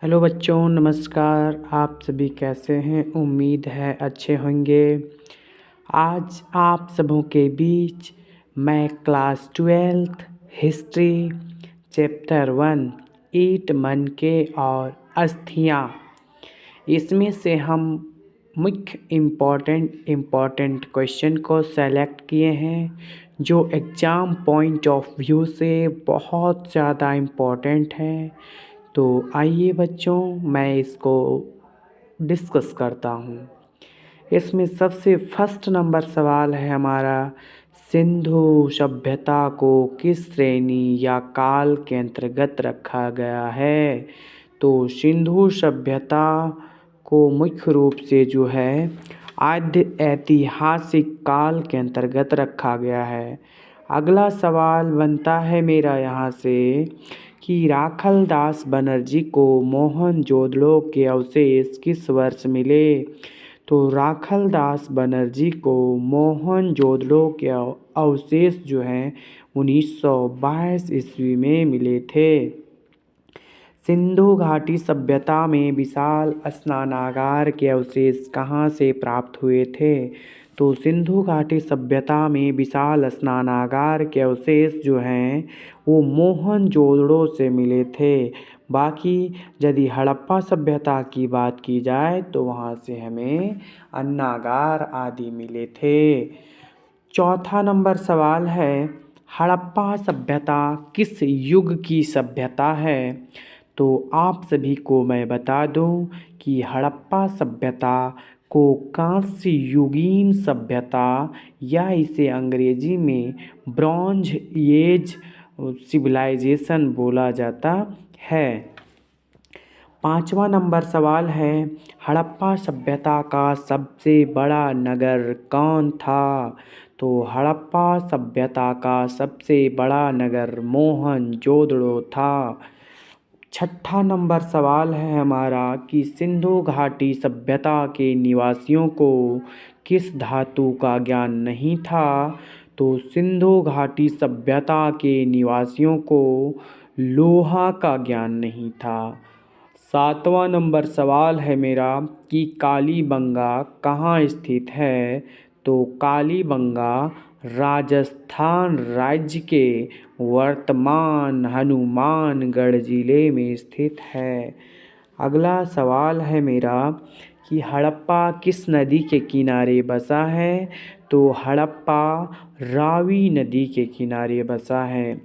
Hello बच्चों, नमस्कार। आप सभी कैसे हैं? उम्मीद है अच्छे होंगे। आज आप सबों के बीच मैं क्लास 12th हिस्ट्री चैप्टर 1 ईट मन के और अस्थियाँ, इसमें से हम मुख्य इम्पॉर्टेंट क्वेश्चन को सेलेक्ट किए हैं जो एग्ज़ाम पॉइंट ऑफ व्यू से बहुत ज़्यादा इम्पॉर्टेंट है। तो आइए बच्चों, मैं इसको डिस्कस करता हूँ। इसमें सबसे फर्स्ट नंबर सवाल है हमारा, सिंधु सभ्यता को किस श्रेणी या काल के अंतर्गत रखा गया है? तो सिंधु सभ्यता को मुख्य रूप से जो है आद्य ऐतिहासिक काल के अंतर्गत रखा गया है। अगला सवाल बनता है मेरा यहाँ से कि राखलदास बनर्जी को मोहनजोदड़ो के अवशेष किस वर्ष मिले? तो राखलदास बनर्जी को मोहनजोदड़ो के अवशेष जो हैं 1922 ईस्वी में मिले थे। सिंधु घाटी सभ्यता में विशाल स्नानागार के अवशेष कहाँ से प्राप्त हुए थे? तो सिंधु घाटी सभ्यता में विशाल स्नानागार के अवशेष जो हैं वो मोहनजोदड़ो से मिले थे। बाकी यदि हड़प्पा सभ्यता की बात की जाए तो वहाँ से हमें अन्नागार आदि मिले थे। चौथा नंबर सवाल है, हड़प्पा सभ्यता किस युग की सभ्यता है? तो आप सभी को मैं बता दूं कि हड़प्पा सभ्यता को कांस्य युगीन सभ्यता या इसे अंग्रेजी में ब्रॉन्ज एज सिविलाइजेशन बोला जाता है। पांचवा नंबर सवाल है, हड़प्पा सभ्यता का सबसे बड़ा नगर कौन था? तो हड़प्पा सभ्यता का सबसे बड़ा नगर मोहनजोदड़ो था। छठा नंबर सवाल है हमारा कि सिंधु घाटी सभ्यता के निवासियों को किस धातु का ज्ञान नहीं था? तो सिंधु घाटी सभ्यता के निवासियों को लोहा का ज्ञान नहीं था। सातवां नंबर सवाल है मेरा कि कालीबंगा कहाँ स्थित है? तो कालीबंगा राजस्थान राज्य के वर्तमान हनुमानगढ़ जिले में स्थित है। अगला सवाल है मेरा कि हड़प्पा किस नदी के किनारे बसा है? तो हड़प्पा रावी नदी के किनारे बसा है।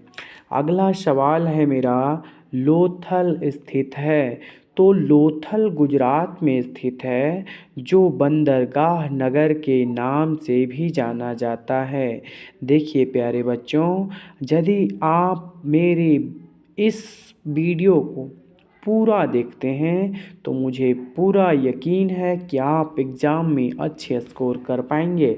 अगला सवाल है मेरा, लोथल स्थित है? तो लोथल गुजरात में स्थित है, जो बंदरगाह नगर के नाम से भी जाना जाता है। देखिए प्यारे बच्चों, यदि आप मेरे इस वीडियो को पूरा देखते हैं तो मुझे पूरा यकीन है कि आप एग्ज़ाम में अच्छे स्कोर कर पाएंगे।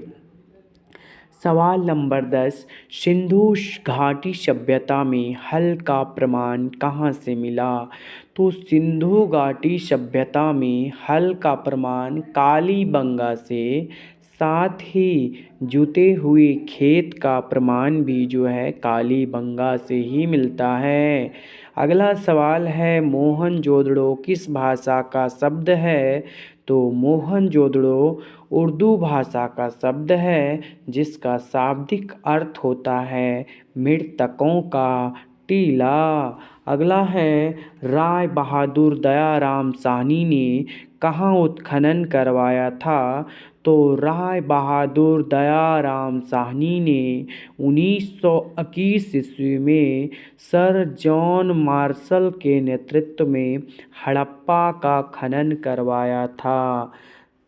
सवाल नंबर 10, सिंधु घाटी सभ्यता में हल का प्रमाण कहाँ से मिला? तो सिंधु घाटी सभ्यता में हल का प्रमाण कालीबंगा से, साथ ही जुते हुए खेत का प्रमाण भी जो है कालीबंगा से ही मिलता है। अगला सवाल है, मोहनजोदड़ो किस भाषा का शब्द है? तो मोहनजोदड़ो उर्दू भाषा का शब्द है, जिसका शाब्दिक अर्थ होता है मृतकों का टीला। अगला है, राय बहादुर दयाराम साहनी ने कहाँ उत्खनन करवाया था? तो राय बहादुर दयाराम साहनी ने 1921 ईस्वी में सर जॉन मार्शल के नेतृत्व में हड़प्पा का खनन करवाया था।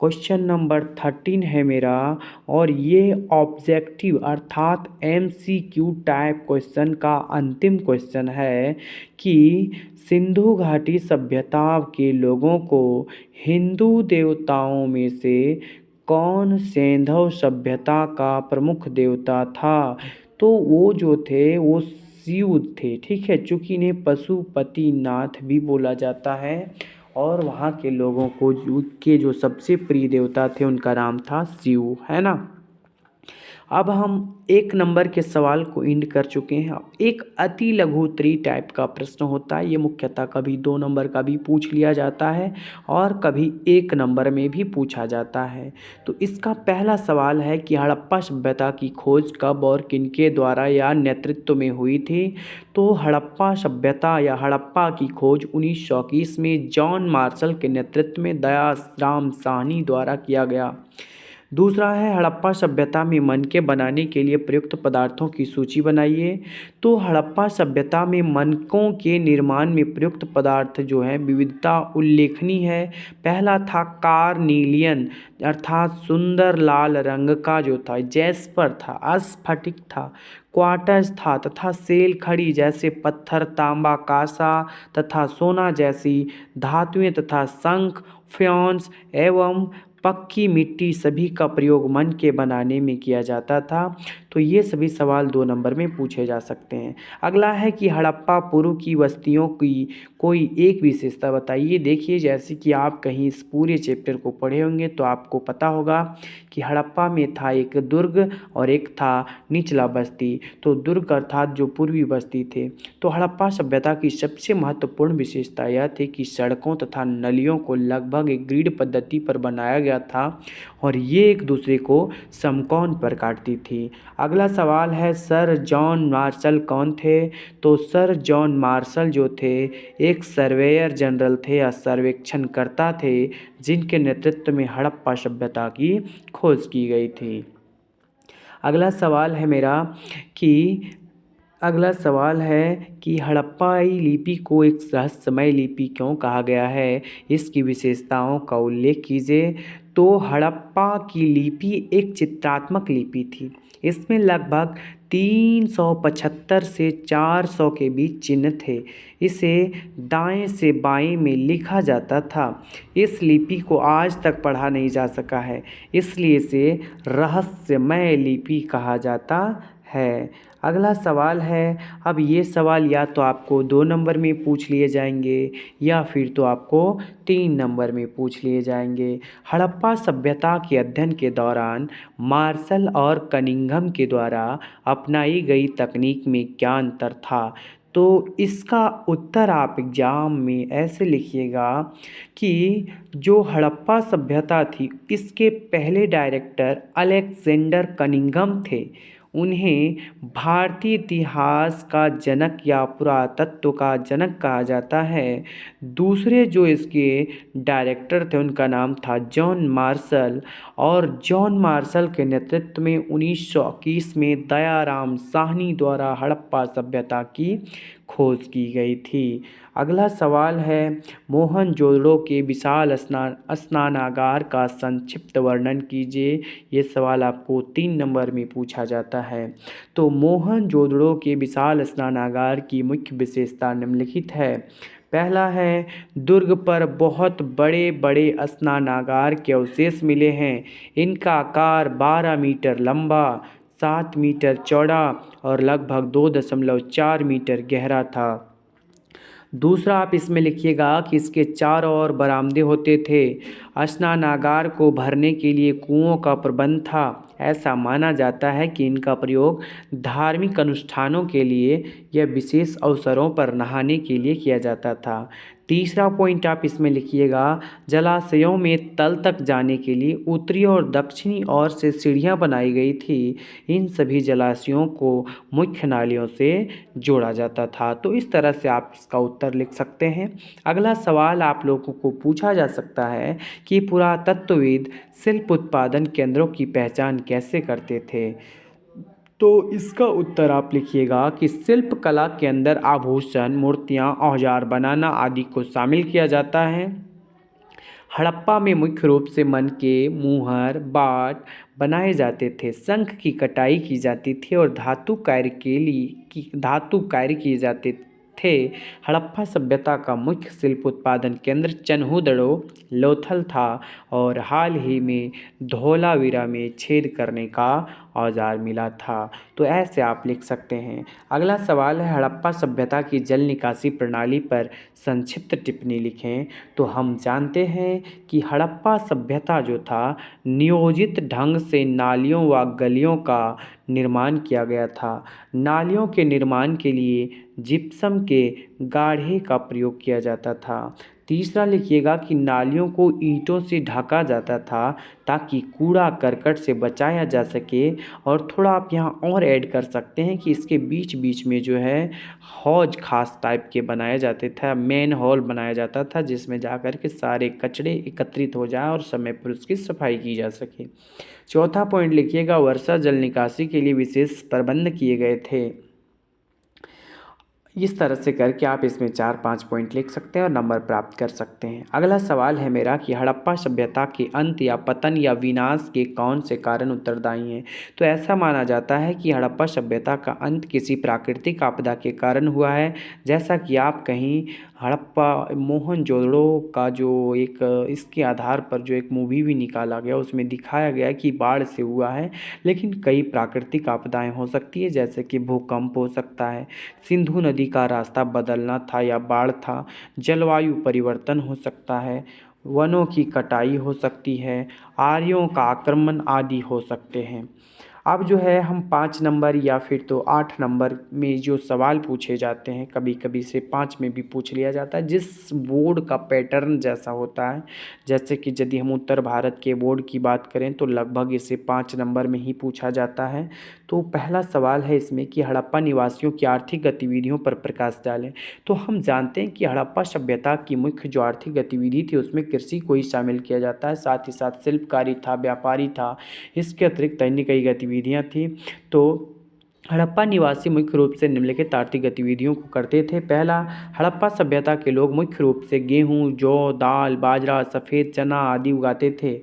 क्वेश्चन नंबर 13 है मेरा, और ये ऑब्जेक्टिव अर्थात MCQ टाइप क्वेश्चन का अंतिम क्वेश्चन है कि सिंधु घाटी सभ्यता के लोगों को हिंदू देवताओं में से कौन सैंधव सभ्यता का प्रमुख देवता था? तो वो जो थे वो शिव थे, ठीक है, चूँकि इन्हें पशुपतिनाथ भी बोला जाता है और वहाँ के लोगों को जो सबसे प्रिय देवता थे उनका नाम था शिव, है ना। अब हम एक नंबर के सवाल को एंड कर चुके हैं। अब एक अति लघु उत्तरीय टाइप का प्रश्न होता है, ये मुख्यतः कभी 2 नंबर का भी पूछ लिया जाता है और कभी 1 नंबर में भी पूछा जाता है। तो इसका पहला सवाल है कि हड़प्पा सभ्यता की खोज कब और किनके द्वारा या नेतृत्व में हुई थी। तो हड़प्पा सभ्यता या हड़प्पा की खोज 1921 में जॉन मार्शल के नेतृत्व में दयाराम साहनी द्वारा किया गया। दूसरा है हड़प्पा सभ्यता में मनके बनाने के लिए प्रयुक्त पदार्थों की सूची बनाइए। तो हड़प्पा सभ्यता में मनकों के निर्माण में प्रयुक्त पदार्थ जो है विविधता उल्लेखनीय है। पहला था कार्नेलियन अर्थात सुंदर लाल रंग का जो था, जैस्पर था, स्फटिक था, क्वार्ट्ज था तथा सेल खड़ी जैसे पत्थर, तांबा, कांसा तथा सोना जैसी धातुएं तथा शंख, फ्योन्स एवं पक्की मिट्टी सभी का प्रयोग मन के बनाने में किया जाता था। तो ये सभी सवाल 2 नंबर में पूछे जा सकते हैं। अगला है कि हड़प्पा पूर्व की बस्तियों की कोई एक विशेषता बताइए। देखिए, जैसे कि आप कहीं इस पूरे चैप्टर को पढ़े होंगे तो आपको पता होगा कि हड़प्पा में था एक दुर्ग और एक था निचला बस्ती। तो दुर्ग अर्थात जो पूर्वी बस्ती थे। तो हड़प्पा सभ्यता की सबसे महत्वपूर्ण विशेषता यह थी कि सड़कों तथा नलियों को लगभग एक ग्रिड पद्धति पर बनाया गया था और ये एक दूसरे को समकोण पर काटती थी। अगला सवाल है सर जॉन मार्शल कौन थे। तो सर जॉन मार्शल जो थे एक सर्वेयर जनरल थे या सर्वेक्षणकर्ता थे जिनके नेतृत्व में हड़प्पा सभ्यता की खोज की गई थी। अगला सवाल है मेरा कि हड़प्पाई लिपि को एक रहस्यमय लिपि क्यों कहा गया है, इसकी विशेषताओं का उल्लेख कीजिए। तो हड़प्पा की लिपि एक चित्रात्मक लिपि थी। इसमें लगभग 375 से 400 के बीच चिन्ह थे। इसे दाएं से बाएं में लिखा जाता था। इस लिपि को आज तक पढ़ा नहीं जा सका है, इसलिए इसे रहस्यमय लिपि कहा जाता है। अगला सवाल है, अब ये सवाल या तो आपको 2 नंबर में पूछ लिए जाएंगे या फिर तो आपको 3 नंबर में पूछ लिए जाएंगे। हड़प्पा सभ्यता के अध्ययन के दौरान मार्शल और कनिंघम के द्वारा अपनाई गई तकनीक में क्या अंतर था। तो इसका उत्तर आप एग्जाम में ऐसे लिखिएगा कि जो हड़प्पा सभ्यता थी इसके पहले डायरेक्टर अलेक्जेंडर कनिंघम थे। उन्हें भारतीय इतिहास का जनक या पुरातत्व का जनक कहा जाता है। दूसरे जो इसके डायरेक्टर थे उनका नाम था जॉन मार्शल और जॉन मार्शल के नेतृत्व में 1921 में दयाराम साहनी द्वारा हड़प्पा सभ्यता की खोज की गई थी। अगला सवाल है मोहनजोदड़ो के विशाल स्नानागार का संक्षिप्त वर्णन कीजिए। ये सवाल आपको 3 नंबर में पूछा जाता है। तो मोहनजोदड़ो के विशाल स्नानागार की मुख्य विशेषता निम्नलिखित है। पहला है दुर्ग पर बहुत बड़े बड़े स्नानागार के अवशेष मिले हैं। इनका आकार 12 मीटर लंबा, 7 मीटर चौड़ा और लगभग 2.4 मीटर गहरा था। दूसरा आप इसमें लिखिएगा कि इसके चारों ओर बरामदे होते थे। स्नानागार को भरने के लिए कुओं का प्रबंध था। ऐसा माना जाता है कि इनका प्रयोग धार्मिक अनुष्ठानों के लिए या विशेष अवसरों पर नहाने के लिए किया जाता था। तीसरा पॉइंट आप इसमें लिखिएगा जलाशयों में तल तक जाने के लिए उत्तरी और दक्षिणी ओर से सीढ़ियां बनाई गई थी। इन सभी जलाशयों को मुख्य नालियों से जोड़ा जाता था। तो इस तरह से आप इसका उत्तर लिख सकते हैं। अगला सवाल आप लोगों को पूछा जा सकता है कि पुरातत्वविद शिल्प उत्पादन केंद्रों की पहचान कैसे करते थे। तो इसका उत्तर आप लिखिएगा कि शिल्प कला के अंदर आभूषण, मूर्तियाँ, औजार बनाना आदि को शामिल किया जाता है। हड़प्पा में मुख्य रूप से मनके, मुहर, बाट बनाए जाते थे। शंख की कटाई की जाती थी और धातु कार्य किए जाते थे। हड़प्पा सभ्यता का मुख्य शिल्प उत्पादन केंद्र चन्हुदड़ो लोथल था और हाल ही में धोलावीरा में छेद करने का औजार मिला था। तो ऐसे आप लिख सकते हैं। अगला सवाल है, हड़प्पा सभ्यता की जल निकासी प्रणाली पर संक्षिप्त टिप्पणी लिखें। तो हम जानते हैं कि हड़प्पा सभ्यता जो था, नियोजित ढंग से नालियों व गलियों का निर्माण किया गया था। नालियों के निर्माण के लिए जिप्सम के गाढ़े का प्रयोग किया जाता था। तीसरा लिखिएगा कि नालियों को ईंटों से ढका जाता था ताकि कूड़ा करकट से बचाया जा सके। और थोड़ा आप यहाँ और ऐड कर सकते हैं कि इसके बीच बीच में जो है हौज खास टाइप के बनाए जाते थे, मेन हॉल बनाया जाता था जिसमें जा कर के सारे कचरे एकत्रित हो जाए और समय पर उसकी सफाई की जा सके। चौथा पॉइंट लिखिएगा, वर्षा जल निकासी के लिए विशेष प्रबंध किए गए थे। इस तरह से करके आप इसमें 4-5 पॉइंट लिख सकते हैं और नंबर प्राप्त कर सकते हैं। अगला सवाल है मेरा कि हड़प्पा सभ्यता के अंत या पतन या विनाश के कौन से कारण उत्तरदायी हैं। तो ऐसा माना जाता है कि हड़प्पा सभ्यता का अंत किसी प्राकृतिक आपदा के कारण हुआ है। जैसा कि आप कहीं हड़प्पा मोहनजोदड़ो का जो एक इसके आधार पर जो एक मूवी भी निकाला गया, उसमें दिखाया गया कि बाढ़ से हुआ है, लेकिन कई प्राकृतिक आपदाएं हो सकती है, जैसे कि भूकंप हो सकता है, सिंधु नदी का रास्ता बदलना था या बाढ़ था, जलवायु परिवर्तन हो सकता है, वनों की कटाई हो सकती है, आर्यों का आक्रमण आदि हो सकते हैं। अब जो है हम 5 नंबर या फिर तो 8 नंबर में जो सवाल पूछे जाते हैं, कभी कभी से 5 में भी पूछ लिया जाता है, जिस बोर्ड का पैटर्न जैसा होता है। जैसे कि यदि हम उत्तर भारत के बोर्ड की बात करें तो लगभग इसे 5 नंबर में ही पूछा जाता है। तो पहला सवाल है इसमें कि हड़प्पा निवासियों की आर्थिक गतिविधियों पर प्रकाश डालें। तो हम जानते हैं कि हड़प्पा सभ्यता की मुख्य जो आर्थिक गतिविधि थी उसमें कृषि को ही शामिल किया जाता है, साथ ही साथ शिल्पकारी था, व्यापारी था, इसके अतिरिक्त अन्य कई गतिविधियाँ थी। तो हड़प्पा निवासी मुख्य रूप से निम्नलिखित आर्थिक गतिविधियों को करते थे। पहला, हड़प्पा सभ्यता के लोग मुख्य रूप से गेहूँ, जौ, दाल, बाजरा, सफ़ेद चना आदि उगाते थे।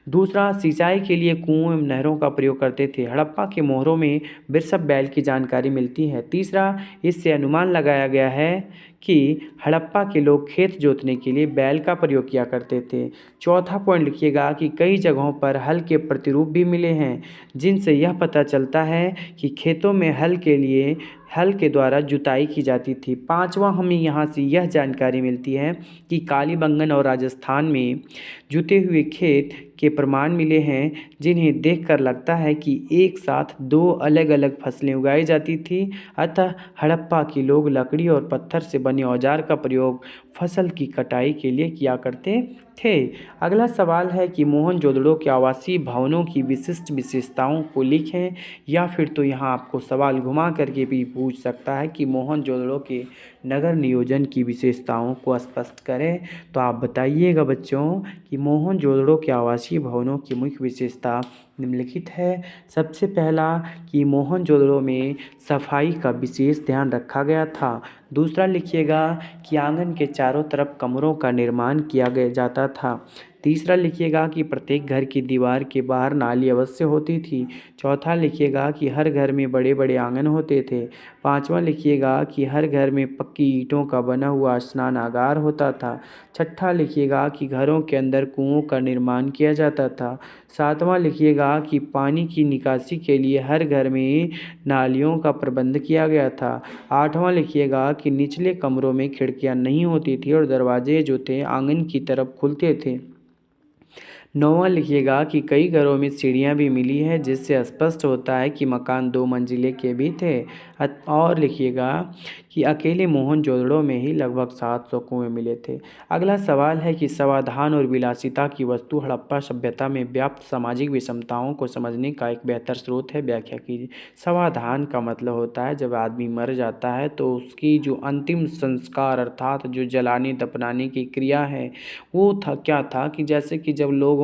दूसरा, सिंचाई के लिए कुओं एवं नहरों का प्रयोग करते थे। हड़प्पा के मोहरों में वृषभ बैल की जानकारी मिलती है। तीसरा, इससे अनुमान लगाया गया है कि हड़प्पा के लोग खेत जोतने के लिए बैल का प्रयोग किया करते थे। चौथा पॉइंट लिखिएगा कि कई जगहों पर हल के प्रतिरूप भी मिले हैं, जिनसे यह पता चलता है कि खेतों में हल के लिए हल के द्वारा जुताई की जाती थी। पांचवा, हमें यहाँ से यह जानकारी मिलती है कि कालीबंगन और राजस्थान में जुते हुए खेत के प्रमाण मिले हैं, जिन्हें देखकर लगता है कि एक साथ 2 अलग अलग फसलें उगाई जाती थी। अतः हड़प्पा के लोग लकड़ी और पत्थर से बने औजार का प्रयोग फसल की कटाई के लिए किया करते थे। अगला सवाल है कि मोहनजोदड़ो के आवासीय भवनों की विशिष्ट विशेषताओं को लिखें, या फिर तो यहाँ आपको सवाल घुमा करके भी पूछ सकता है कि मोहनजोदड़ो के नगर नियोजन की विशेषताओं को स्पष्ट करें। तो आप बताइएगा बच्चों कि मोहनजोदड़ो के आवासीय भवनों की मुख्य विशेषता निम्नलिखित है। सबसे पहला कि मोहनजोदड़ो में सफाई का विशेष ध्यान रखा गया था। दूसरा लिखिएगा कि आंगन के चारों तरफ कमरों का निर्माण किया गया जाता था। तीसरा लिखिएगा कि प्रत्येक घर की दीवार के बाहर नाली अवश्य होती थी। चौथा लिखिएगा कि हर घर में बड़े बड़े आंगन होते थे। पांचवा लिखिएगा कि हर घर में पक्की ईंटों का बना हुआ स्नानागार होता था। छठा लिखिएगा कि घरों के अंदर कुओं का निर्माण किया जाता था। सातवां लिखिएगा कि पानी की निकासी के लिए हर घर में नालियों का प्रबंध किया गया था। आठवां लिखिएगा कि निचले कमरों में खिड़कियां नहीं होती थी और दरवाजे जो थे आंगन की तरफ खुलते थे। नौवां लिखिएगा कि कई घरों में सीढ़ियाँ भी मिली है, जिससे स्पष्ट होता है कि मकान 2 मंजिले के भी थे। और लिखिएगा कि अकेले मोहनजोदड़ो में ही लगभग 700 कुएं मिले थे। अगला सवाल है कि समाधान और विलासिता की वस्तु हड़प्पा सभ्यता में व्याप्त सामाजिक विषमताओं को समझने का एक बेहतर स्रोत है, व्याख्या कीजिए। समाधान का मतलब होता है जब आदमी मर जाता है तो उसकी जो अंतिम संस्कार अर्थात जो जलाने दफनाने की क्रिया है, वो था क्या था कि जैसे कि जब लोग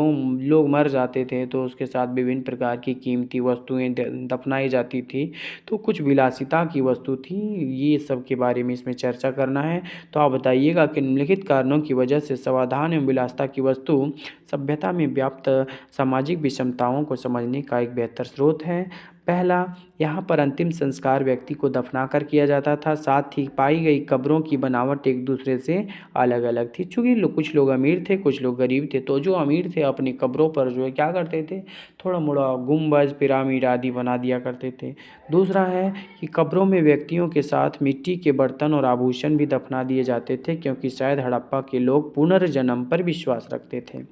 मर जाते थे तो उसके साथ विभिन्न प्रकार की कीमती वस्तुएं दफनाई जाती थी। तो कुछ विलासिता की वस्तु थी, ये सब के बारे में इसमें चर्चा करना है। तो आप बताइएगा कि निम्नलिखित कारणों की वजह से समाधान एवं विलासिता की वस्तु सभ्यता में व्याप्त सामाजिक विषमताओं को समझने का एक बेहतर स्रोत है। पहला, यहाँ पर अंतिम संस्कार व्यक्ति को दफनाकर किया जाता था। साथ ही पाई गई कब्रों की बनावट एक दूसरे से अलग अलग थी। चूँकि कुछ लोग अमीर थे, कुछ लोग गरीब थे, तो जो अमीर थे अपनी कब्रों पर जो है क्या करते थे, थोड़ा मोड़ा गुंबज पिरामिड आदि बना दिया करते थे। दूसरा है कि कब्रों में व्यक्तियों के साथ मिट्टी के बर्तन और आभूषण भी दफना दिए जाते थे, क्योंकि शायद हड़प्पा के लोग पुनर्जन्म पर विश्वास रखते थे।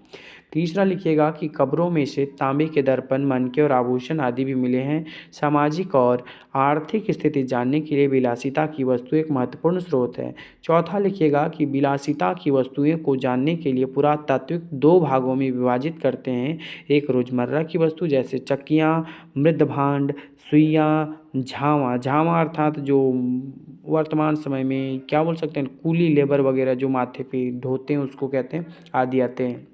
तीसरा लिखिएगा कि कब्रों में से तांबे के दर्पण, मनके और आभूषण आदि भी मिले हैं। सामाजिक और आर्थिक स्थिति जानने के लिए विलासिता की वस्तु एक महत्वपूर्ण स्रोत है। चौथा लिखिएगा कि विलासिता की वस्तुओं को जानने के लिए पुरातात्विक दो भागों में विभाजित करते हैं। एक रोजमर्रा की वस्तु जैसे चक्कियाँ, मृदभांड, सुइयाँ, झांवा। झांवा अर्थात जो वर्तमान समय में क्या बोल सकते हैं, कूली लेबर वगैरह जो माथे पे ढोते हैं उसको कहते हैं, आदि आते हैं।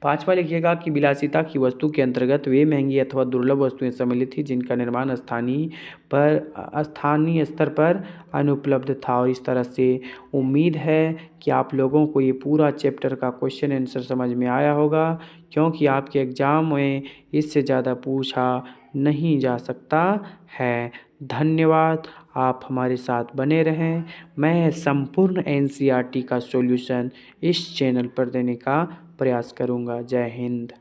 पांचवा लिखिएगा कि विलासिता की वस्तु के अंतर्गत वे महंगी अथवा दुर्लभ वस्तुएं सम्मिलित थी जिनका निर्माण स्थानीय स्तर पर अनुपलब्ध था। और इस तरह से उम्मीद है कि आप लोगों को ये पूरा चैप्टर का क्वेश्चन आंसर समझ में आया होगा, क्योंकि आपके एग्ज़ाम में इससे ज़्यादा पूछा नहीं जा सकता है। धन्यवाद, आप हमारे साथ बने रहें। मैं संपूर्ण एनसीईआरटी का सॉल्यूशन इस चैनल पर देने का प्रयास करूंगा। जय हिंद।